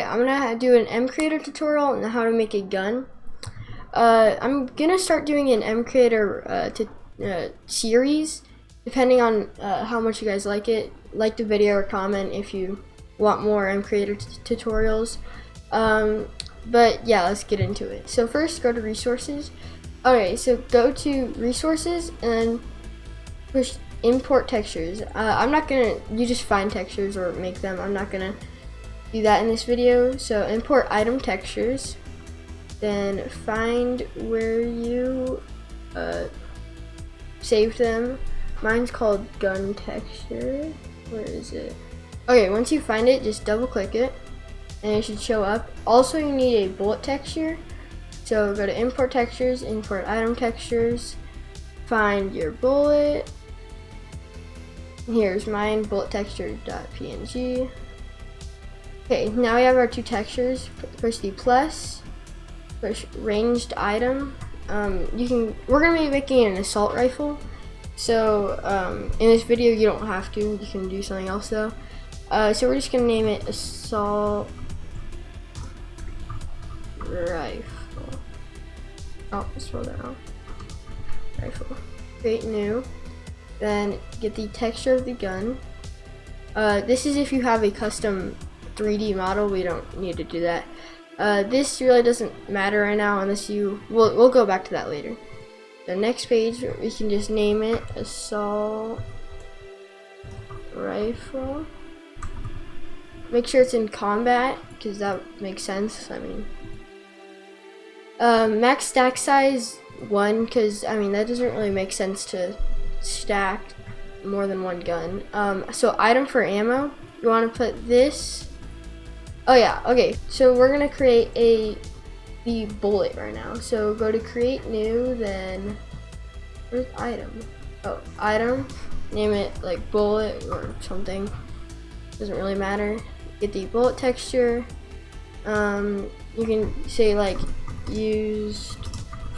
I'm gonna do an Mcreator tutorial on how to make a gun. I'm gonna start doing an Mcreator series, depending on how much you guys like it. Like the video or comment if you want more Mcreator tutorials. But yeah, let's get into it. So first, go to resources. Okay, so go to resources and push import textures. I'm not gonna, you just find textures or make them. I'm not gonna do that in this video. So import item textures, then find where you saved them. Mine's called gun texture. Where is it? Okay, once you find it, just double click it and it should show up. Also, you need a bullet texture. So go to import textures, import item textures, find your bullet. Here's mine, bullet texture.png. Okay, now we have our two textures. Push the plus, push ranged item. We're gonna be making an assault rifle. So in this video you don't have to, you can do something else though. So we're just gonna name it assault rifle. Oh, scroll down. Rifle. Create new. Then get the texture of the gun. This is if you have a custom 3D model. We don't need to do that. This really doesn't matter right now unless you. We'll go back to that later. The next page, we can just name it assault rifle. Make sure it's in combat because that makes sense. I mean, max stack size 1 because I mean that doesn't really make sense to stack more than one gun. So item for ammo, you want to put this. Oh yeah, okay. So we're gonna create the bullet right now. So go to create new, then where's item? Oh, item. Name it like bullet or something. Doesn't really matter. Get the bullet texture. You can say like used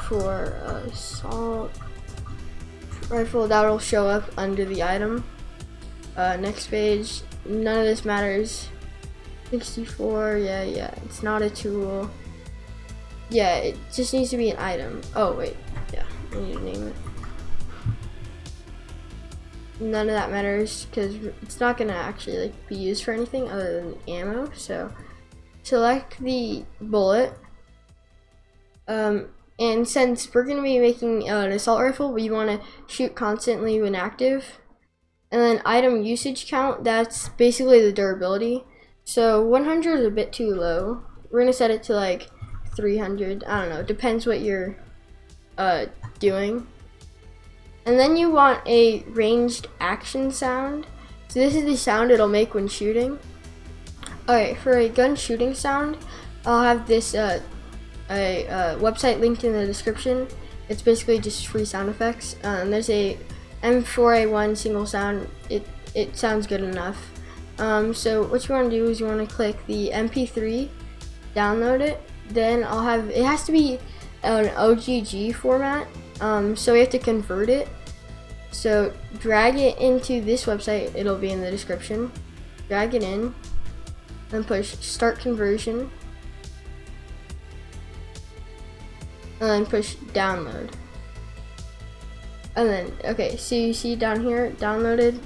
for assault rifle. That'll show up under the item. Next page. None of this matters. 64. Yeah. It's not a tool. Yeah, it just needs to be an item. Oh wait. Yeah, I need to name it. None of that matters because it's not gonna actually like be used for anything other than ammo. So select the bullet. And since we're gonna be making an assault rifle, we want to shoot constantly when active. And then item usage count, that's basically the durability. So 100 is a bit too low. We're gonna set it to like 300. I don't know. Depends what you're doing. And then you want a ranged action sound. So this is the sound it'll make when shooting. Alright, for a gun shooting sound, I'll have this website linked in the description. It's basically just free sound effects. And there's a M4A1 single sound. It sounds good enough. So what you want to do is you want to click the MP3, download it. Then I'll have, it has to be an OGG format. So we have to convert it. So drag it into this website, it'll be in the description. Drag it in and push start conversion. And then push download. And then, okay, so you see down here, downloaded.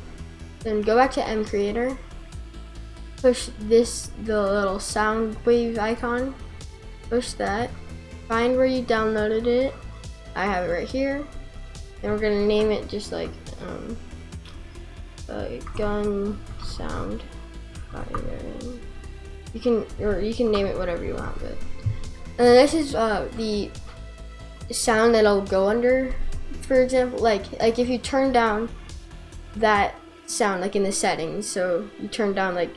Then go back to Mcreator. Push this, the little sound wave icon. Push that. Find where you downloaded it. I have it right here. And we're gonna name it just like gun sound fire. You can name it whatever you want, but and then this is the sound that'll go under. For example, like if you turn down that sound, like in the settings, so you turn down like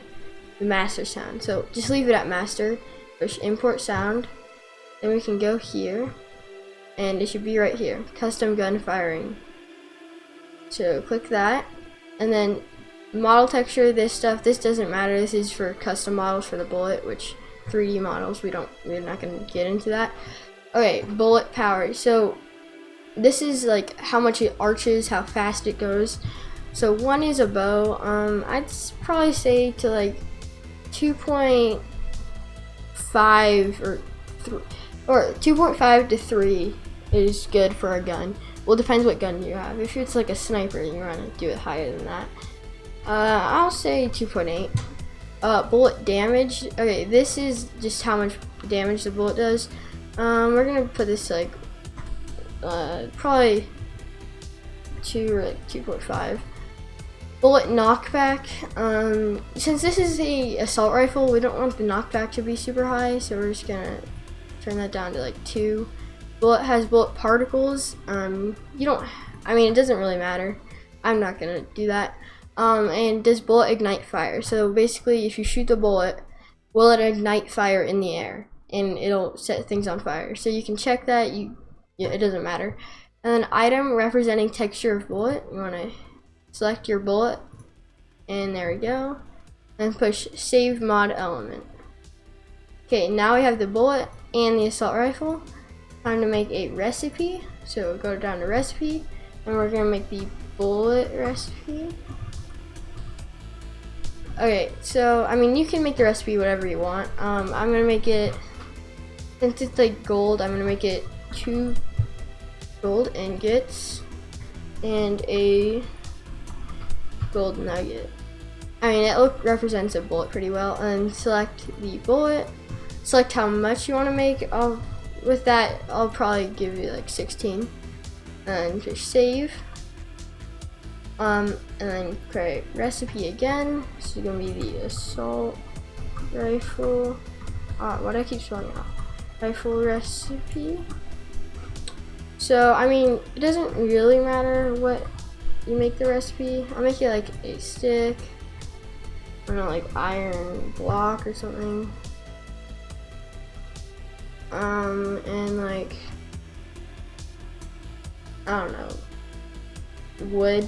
the master sound. So just leave it at master. Push import sound. Then we can go here. And it should be right here, custom gun firing. So click that, and then model texture, this doesn't matter. This is for custom models for the bullet, which 3D models, we're not gonna get into that. Okay, bullet power. So this is like how much it arches, how fast it goes. So 1 is a bow. I'd probably say to like 2.5 2.5 or 2.5 to 3 is good for a gun. Well, depends what gun you have. If it's like a sniper, you want to do it higher than that. I'll say 2.8. Bullet damage. Okay, this is just how much damage the bullet does. We're gonna put this to like probably 2 or like 2.5. Bullet knockback. Since this is a assault rifle, we don't want the knockback to be super high, so we're just gonna turn that down to like 2. Bullet has bullet particles. You don't. I mean, it doesn't really matter. I'm not gonna do that. And does bullet ignite fire? So basically, if you shoot the bullet, will it ignite fire in the air, and it'll set things on fire. So you can check that. Yeah, it doesn't matter. And then item representing texture of bullet. You want to select your bullet, and there we go. And push save mod element. Okay, now we have the bullet and the assault rifle. Time to make a recipe. So go down to recipe, and we're gonna make the bullet recipe. Okay, so I mean, you can make the recipe whatever you want. I'm gonna make it, since it's like gold, I'm gonna make it 2 gold ingots and a gold nugget. I mean, it represents a bullet pretty well. And select the bullet, select how much you want to make. With that, I'll probably give you like 16, and just save. And then create recipe again. This is gonna be the assault rifle. Why do I keep spelling it out? Rifle recipe. So I mean, it doesn't really matter what you make the recipe. I'll make it like a stick. I don't know, like iron block or something. And like, I don't know, wood.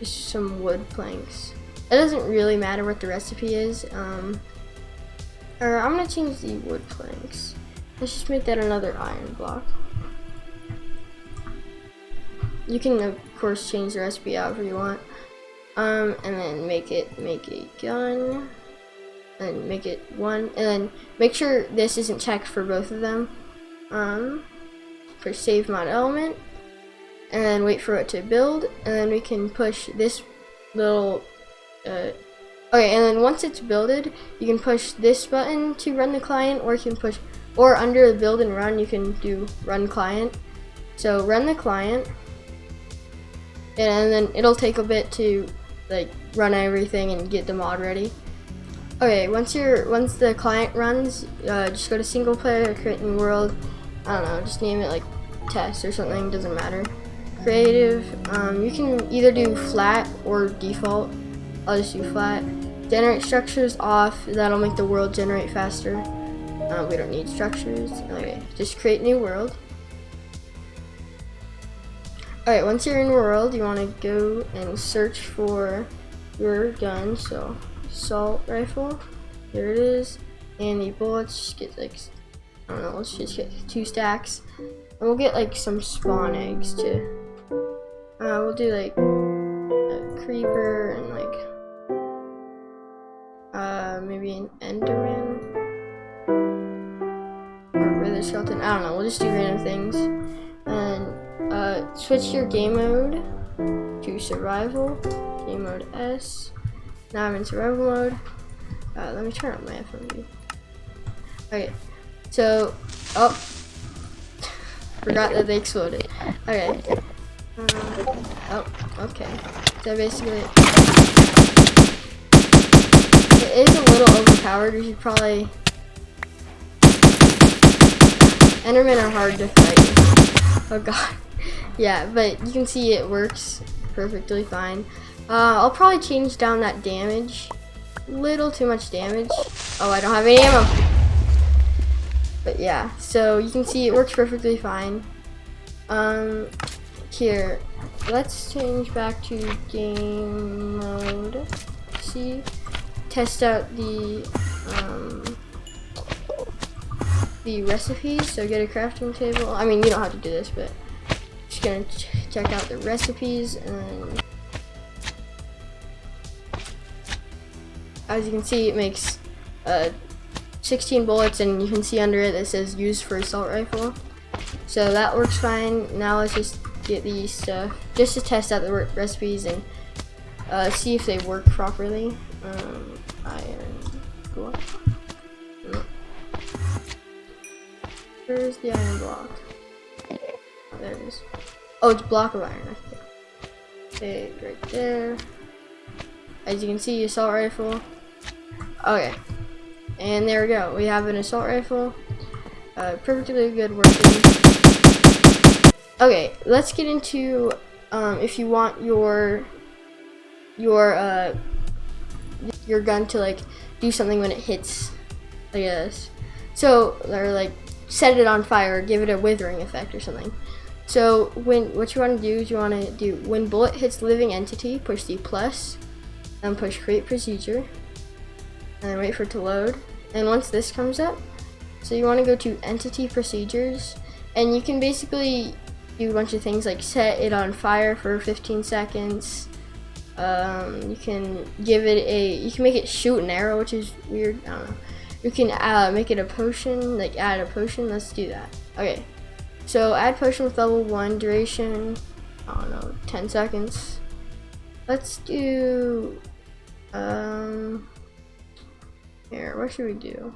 Just some wood planks. It doesn't really matter what the recipe is. Or I'm gonna change the wood planks. Let's just make that another iron block. You can of course change the recipe however you want. And then make a gun, and make it 1, and then make sure this isn't checked for both of them. For save mod element, and then wait for it to build, and then we can push this little okay, and then once it's builded, you can push this button to run the client, or you can push, or under the build and run, you can do run client. So run the client, and then it'll take a bit to like run everything and get the mod ready. Okay, once the client runs, just go to single player, create new world. I don't know, just name it like test or something, doesn't matter. Creative, you can either do flat or default. I'll just do flat. Generate structures off, that'll make the world generate faster. We don't need structures. Okay, just create new world. Alright, once you're in world, you want to go and search for your gun. So assault rifle, there it is, and the bullets, just get like, I don't know, let's just get 2 stacks, and we'll get like some spawn eggs too. We'll do like a creeper and like maybe an enderman or wither skeleton. I don't know, we'll just do random things. And switch your game mode to survival, game mode S. Now I'm in survival mode. Let me turn up my FMV. Okay, so, oh, forgot that they exploded. Okay, oh, okay, so basically, it is a little overpowered. You should probably, Endermen are hard to fight. Oh god. Yeah, but you can see it works perfectly fine. I'll probably change down that damage. Little too much damage. Oh, I don't have any ammo. But yeah, so you can see it works perfectly fine. Here, let's change back to game mode. See, test out the recipes. So get a crafting table. I mean, you don't have to do this, but just gonna check out the recipes, and as you can see, it makes 16 bullets, and you can see under it that says used for assault rifle. So that works fine. Now let's just get these stuff just to test out the recipes and see if they work properly. Iron block. No. Where's the iron block? Oh, there it is. Oh, it's block of iron. Okay, right there. As you can see, assault rifle. Okay, and there we go. We have an assault rifle. Perfectly good working. Okay, let's get into if you want your gun to like do something when it hits, I guess. So, or like set it on fire, or give it a withering effect or something. So what you want to do is you want to do when bullet hits living entity, push the plus, and push create procedure, and then wait for it to load. And once this comes up, so you want to go to entity procedures, and you can basically do a bunch of things like set it on fire for 15 seconds. You can give it you can make it shoot an arrow, which is weird. I don't know. You can make it a potion, like add a potion. Let's do that. Okay. So add potion with level 1 duration, I don't know, 10 seconds. Let's do, here, what should we do?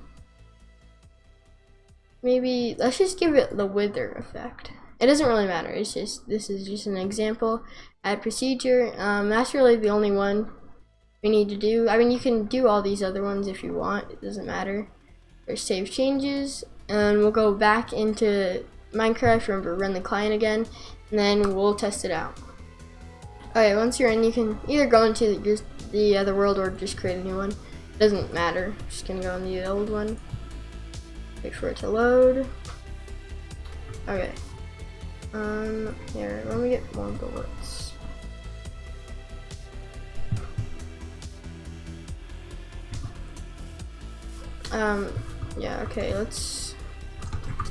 Maybe, let's just give it the wither effect. It doesn't really matter, it's just, this is just an example. Add procedure, that's really the only one we need to do. I mean, you can do all these other ones if you want, it doesn't matter. There's save changes, and we'll go back into Minecraft, remember, run the client again, and then we'll test it out. Okay, once you're in, you can either go into the other world or just create a new one. It doesn't matter. Just gonna go in the old one. Wait for it to load. Okay. Here, let me get more bullets. Yeah, okay, let's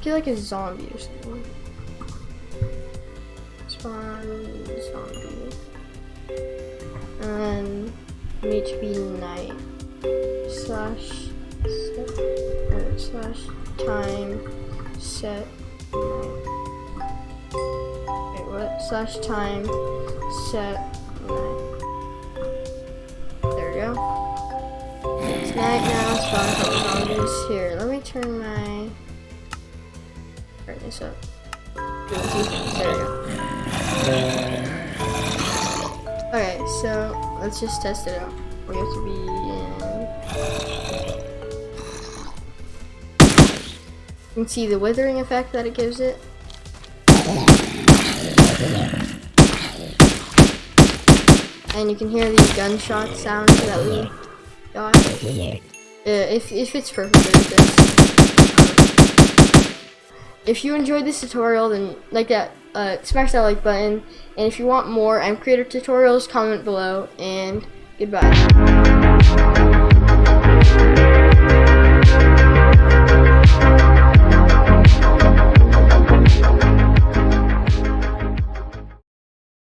get like a zombie or something. Spawn zombie. And need to be night. Slash time set night. Wait, what? Slash time set night. There we go. It's night now. Spawn a couple zombies. Here, let me turn my brightness up. There we go. Okay, so let's just test it out. We have to be in. You can see the withering effect that it gives it. And you can hear the gunshot sounds that we got. If it's perfect with this. If you enjoyed this tutorial, then like that, smash that like button. And if you want more Mcreator tutorials, comment below. And goodbye.